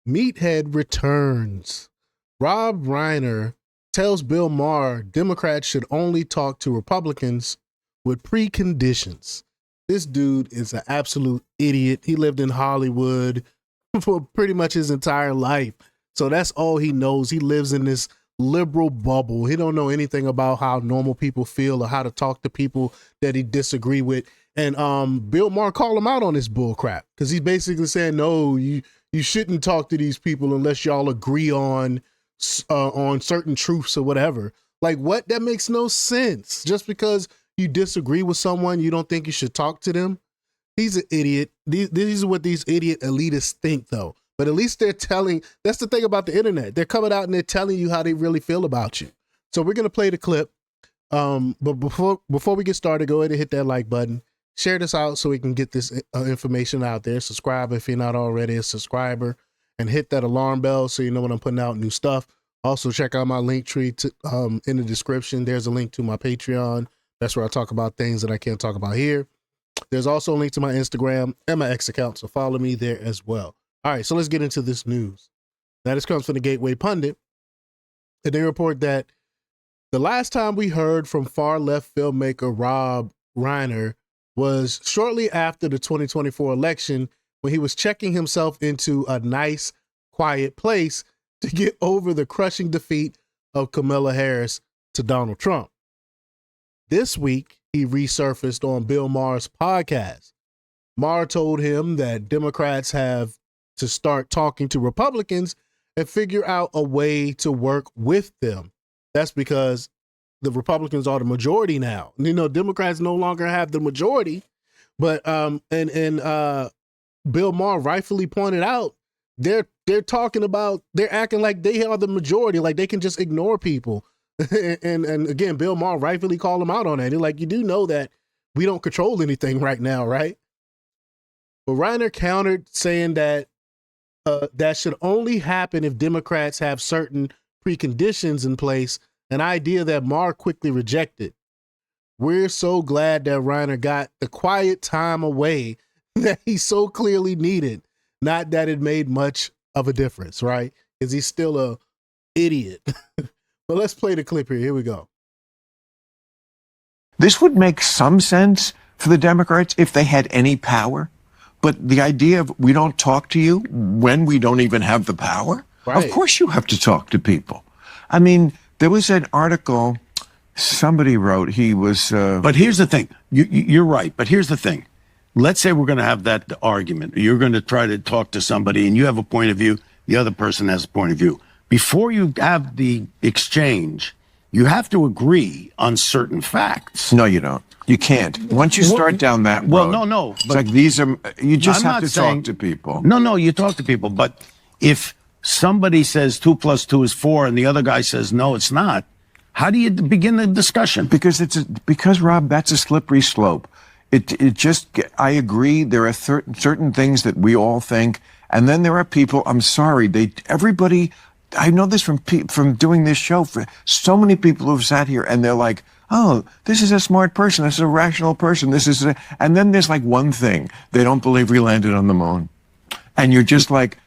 Meathead returns. Rob Reiner tells Bill Maher Democrats should only talk to Republicans with preconditions. This dude is an absolute idiot. He lived in Hollywood for pretty much his entire life. So that's all he knows. He lives in this liberal bubble. He don't know anything about how normal people feel or how to talk to people that he disagree with. And Bill Maher called him out on this bull crap because he's basically saying, no, you shouldn't talk to these people unless y'all agree on certain truths or whatever. Like, what? That makes no sense. Just because you disagree with someone, you don't think you should talk to them? He's an idiot. These are what these idiot elitists think, though. But at least they're telling, that's the thing about the internet. They're coming out and they're telling you how they really feel about you. So we're going to play the clip. But before we get started, go ahead and hit that like button. Share this out so we can get this information out there. Subscribe if you're not already a subscriber. And hit that alarm bell so you know when I'm putting out new stuff. Also, check out my link tree in the description. There's a link to my Patreon. That's where I talk about things that I can't talk about here. There's also a link to my Instagram and my X account, so follow me there as well. All right, so let's get into this news. Now, this comes from the Gateway Pundit, and they report that the last time we heard from far-left filmmaker Rob Reiner was shortly after the 2024 election when he was checking himself into a nice, quiet place to get over the crushing defeat of Kamala Harris to Donald Trump. This week, he resurfaced on Bill Maher's podcast. Maher told him that Democrats have to start talking to Republicans and figure out a way to work with them. That's because the Republicans are the majority now. You know, Democrats no longer have the majority, but Bill Maher rightfully pointed out they're acting like they are the majority, like they can just ignore people. and again, Bill Maher rightfully called him out on that. He's like, you do know that we don't control anything right now, right? But Reiner countered saying that that should only happen if Democrats have certain preconditions in place, an idea that Maher quickly rejected. We're so glad that Reiner got the quiet time away that he so clearly needed. Not that it made much of a difference, right? Because he's still a idiot. But let's play the clip here. Here we go. This would make some sense for the Democrats if they had any power. But the idea of we don't talk to you when we don't even have the power? Right. Of course you have to talk to people. I mean, there was an article somebody wrote. He was... But here's the thing. You're right. But here's the thing. Let's say we're going to have that argument. You're going to try to talk to somebody and you have a point of view. The other person has a point of view. Before you have the exchange, you have to agree on certain facts. No, you don't. You can't. Once you start down that road. Well, no. It's like these are, you just have to talk to people. No, you talk to people. But if somebody says 2 + 2 is 4 and the other guy says, no, it's not, how do you begin the discussion? Because Rob, that's a slippery slope. I agree. There are certain things that we all think. And then there are people, I'm sorry, everybody, I know this from doing this show. For so many people who've sat here and they're like, oh, this is a smart person. This is a rational person. And then there's like one thing. They don't believe we landed on the moon. And you're just like,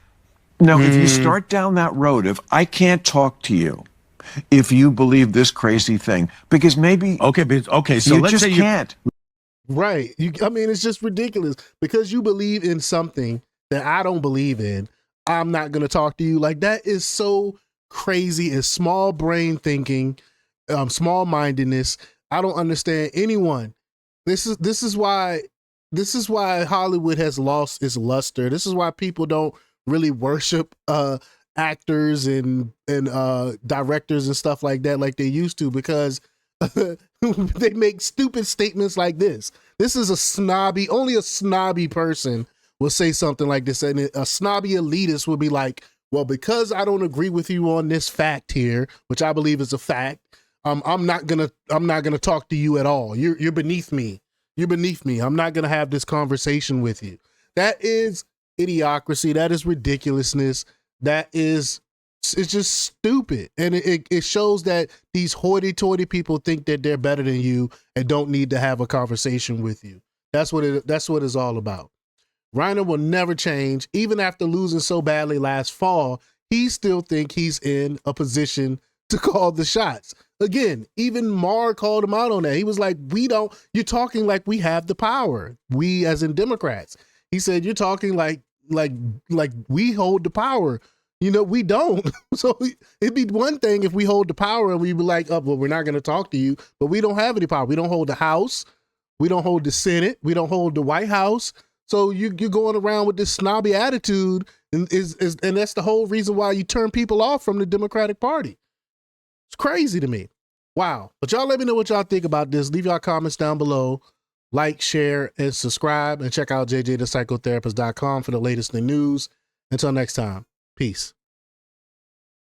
no, if you start down that road, if I can't talk to you, if you believe this crazy thing, because maybe. Okay. So let's say you can't. Right. I mean, it's just ridiculous because you believe in something that I don't believe in. I'm not going to talk to you. Like, that is so crazy. It's small brain thinking, small mindedness. I don't understand anyone. This is why Hollywood has lost its luster. This is why people don't really worship actors and directors and stuff like that like they used to, because they make stupid statements like this. This is only a snobby person will say something like this, and a snobby elitist will be like, well, because I don't agree with you on this fact here, which I believe is a fact, I'm not gonna talk to you at all. You're beneath me. You're beneath me. I'm not gonna have this conversation with you. That is idiocracy. That is ridiculousness. It's just stupid. And it shows that these hoity-toity people think that they're better than you and don't need to have a conversation with you. That's what it's all about. Reiner will never change. Even after losing so badly last fall, he still think he's in a position to call the shots. Again, even Maher called him out on that. He was like, you're talking like we have the power. We as in Democrats. He said, you're talking like we hold the power. We don't. So it'd be one thing if we hold the power and we be like, oh, well, we're not going to talk to you, but we don't have any power. We don't hold the House. We don't hold the Senate. We don't hold the White House. So you're going around with this snobby attitude, and that's the whole reason why you turn people off from the Democratic Party. It's crazy to me. Wow. But y'all let me know what y'all think about this. Leave y'all comments down below. Like, share, and subscribe. And check out jjthepsychotherapist.com for the latest in the news. Until next time, peace.